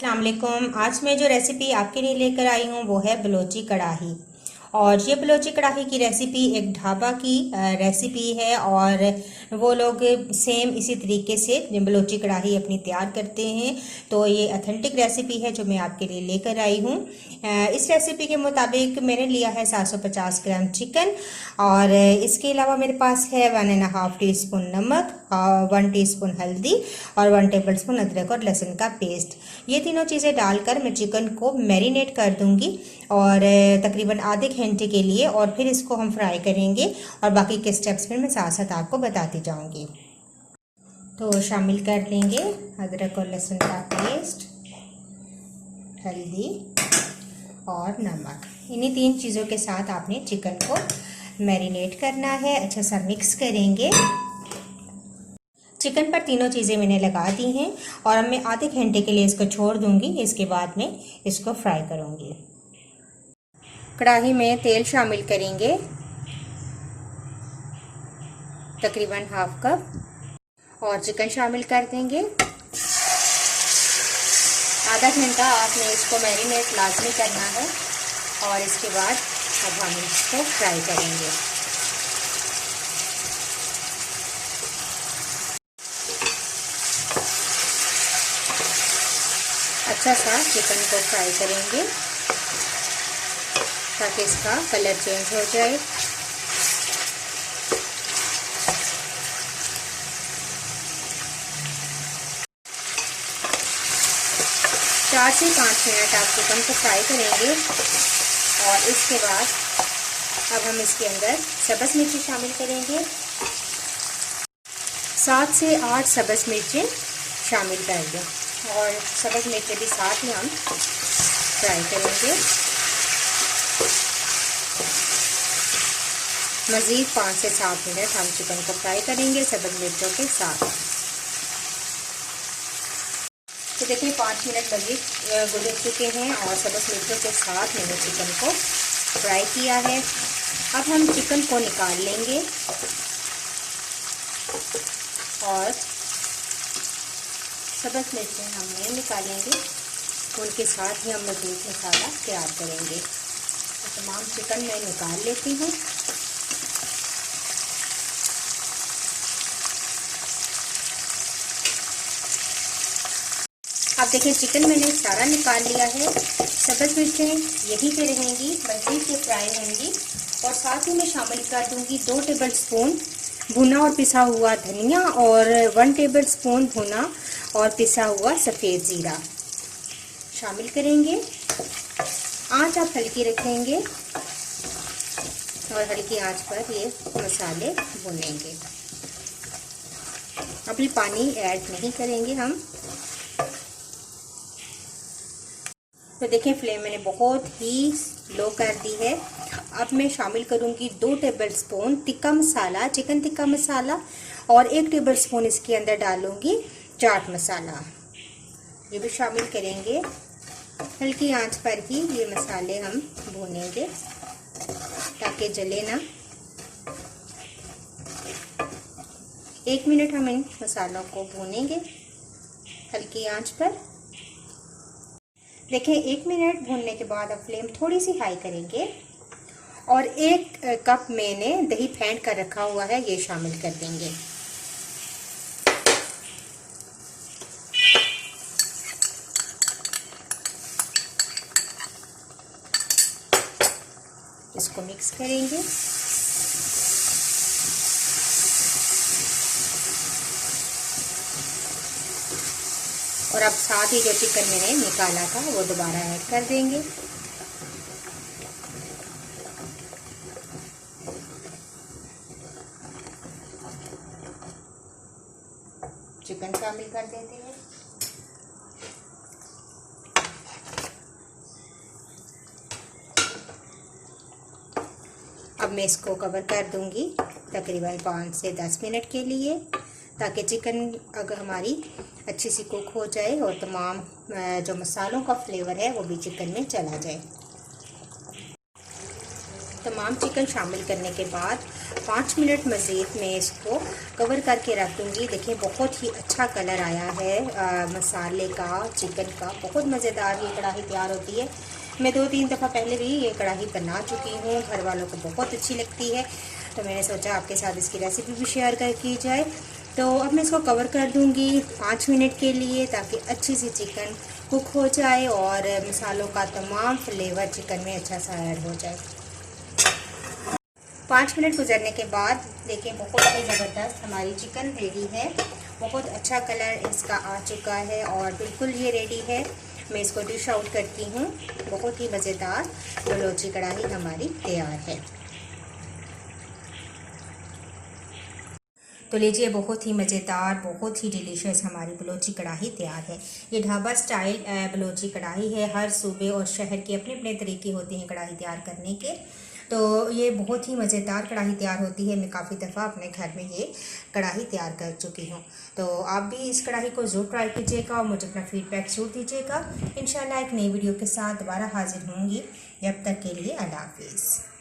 अस्सलाम वालेकुम। आज मैं जो रेसिपी आपके लिए लेकर आई हूँ वो है बलोची कढ़ाई। और ये बलोची कढ़ाई की रेसिपी एक ढाबा की रेसिपी है और वो लोग सेम इसी तरीके से बलोची कढ़ाई अपनी तैयार करते हैं। तो ये ऑथेंटिक रेसिपी है जो मैं आपके लिए लेकर आई हूँ। इस रेसिपी के मुताबिक मैंने लिया है 750 ग्राम चिकन और इसके अलावा मेरे पास है 1.5 टीस्पून नमक, 1 टीस्पून हल्दी और 1 टेबल स्पून अदरक और लहसुन का पेस्ट। ये तीनों चीज़ें डालकर मैं चिकन को मैरिनेट कर दूंगी और तकरीबन आधे घंटे के लिए, और फिर इसको हम फ्राई करेंगे और बाकी के स्टेप्स फिर मैं साथ साथ आपको बताती जाऊंगी। तो शामिल कर लेंगे अदरक और लहसुन का पेस्ट, हल्दी और नमक। इन्हीं 3 चीज़ों के साथ आपने चिकन को मैरिनेट करना है। अच्छा सा मिक्स करेंगे। चिकन पर तीनों चीज़ें मैंने लगा दी हैं और अब मैं आधे घंटे के लिए इसको छोड़ दूंगी। इसके बाद में इसको फ्राई करूंगी। कढ़ाई में तेल शामिल करेंगे, तकरीबन हाफ कप, और चिकन शामिल कर देंगे। आधा घंटा आपने इसको मैरिनेट लाजमी करना है और इसके बाद अब हम इसको फ्राई करेंगे। अच्छा सा चिकन को फ्राई करेंगे ताकि इसका कलर चेंज हो जाए। चार से 5 मिनट आप चिकन को फ्राई करेंगे और इसके बाद अब हम इसके अंदर सब्ज़ मिर्ची शामिल करेंगे। 7 से 8 सब्ज़ मिर्चें शामिल कर दें और सब्ज़ मिर्चें भी साथ ही हम फ्राई करेंगे। मज़ीद 5 से 7 मिनट हम चिकन को फ्राई करेंगे सब्ज़ मिर्चों के साथ। तो देखिए 5 मिनट मज़ीद गुजर चुके हैं और सब्ज़ मिर्चों के साथ मैंने चिकन को फ्राई किया है। अब हम चिकन को निकाल लेंगे और सब्ज़ मिर्चें हम नहीं निकालेंगे, उनके साथ ही हम मज़ीद मसाला तैयार करेंगे। तो तमाम चिकन मैं निकाल लेती हूँ। आप देखिए चिकन मैंने सारा निकाल लिया है। सब्ज़ मिर्चें यहीं पे रहेंगी, मज़ीद से फ्राई होंगी और साथ ही मैं शामिल कर दूंगी 2 टेबल स्पून भुना और पिसा हुआ धनिया और 1 टेबल स्पून भुना और पिसा हुआ सफ़ेद ज़ीरा शामिल करेंगे। आंच आप हल्की रखेंगे और हल्की आंच पर ये मसाले भुनेंगे। अभी पानी ऐड नहीं करेंगे हम। तो देखिए फ्लेम मैंने बहुत ही लो कर दी है। अब मैं शामिल करूंगी 2 टेबल स्पून तिक्का मसाला, चिकन टिक्का मसाला, और 1 टेबल स्पून इसके अंदर डालूंगी चाट मसाला। ये भी शामिल करेंगे। हल्की आंच पर ही ये मसाले हम भूनेंगे ताकि जले ना। 1 मिनट हम इन मसालों को भूनेंगे हल्की आंच पर। देखिए 1 मिनट भूनने के बाद अब फ्लेम थोड़ी सी हाई करेंगे और 1 कप मैंने दही फेंट कर रखा हुआ है, ये शामिल कर देंगे। इसको मिक्स करेंगे। और अब साथ ही जो चिकन मैंने निकाला था वो दोबारा ऐड कर देंगे। चिकन शामिल कर देते हैं। अब मैं इसको कवर कर दूंगी तकरीबन 5 से 10 मिनट के लिए, ताकि चिकन अगर हमारी अच्छी सी कुक हो जाए और तमाम जो मसालों का फ्लेवर है वो भी चिकन में चला जाए। तमाम चिकन शामिल करने के बाद 5 मिनट मज़ीद मैं इसको कवर करके रख दूँगी। देखिए बहुत ही अच्छा कलर आया है मसाले का, चिकन का। बहुत मज़ेदार ये कढ़ाई तैयार होती है। मैं 2-3 दफ़ा पहले भी ये कढ़ाई बना चुकी हूँ, घर वालों को बहुत अच्छी लगती है, तो मैंने सोचा आपके साथ इसकी रेसिपी भी शेयर कर की जाए। तो अब मैं इसको कवर कर दूँगी 5 मिनट के लिए, ताकि अच्छी सी चिकन कुक हो जाए और मसालों का तमाम फ्लेवर चिकन में अच्छा सा ऐड हो जाए। 5 मिनट गुजरने के बाद देखिए बहुत ही ज़बरदस्त हमारी चिकन रेडी है। बहुत अच्छा कलर इसका आ चुका है और बिल्कुल ये रेडी है। मैं इसको डिश आउट करती हूँ। बहुत ही मज़ेदार बलोची कढ़ाई हमारी तैयार है। तो लीजिए बहुत ही मज़ेदार, बहुत ही डिलीशियस हमारी बलोची कढ़ाई तैयार है। ये ढाबा स्टाइल बलोची कढ़ाई है। हर सूबे और शहर के अपने अपने तरीके होते हैं कढ़ाई तैयार करने के। तो ये बहुत ही मज़ेदार कढ़ाई तैयार होती है। मैं काफ़ी दफ़ा अपने घर में ये कढ़ाई तैयार कर चुकी हूँ। तो आप भी इस कढ़ाई को ज़रूर ट्राई कीजिएगा और मुझे अपना फीडबैक ज़रूर दीजिएगा। इंशाल्लाह एक नई वीडियो के साथ दोबारा हाजिर होंगी। जब तक के लिए अल्लाह हाफिज़।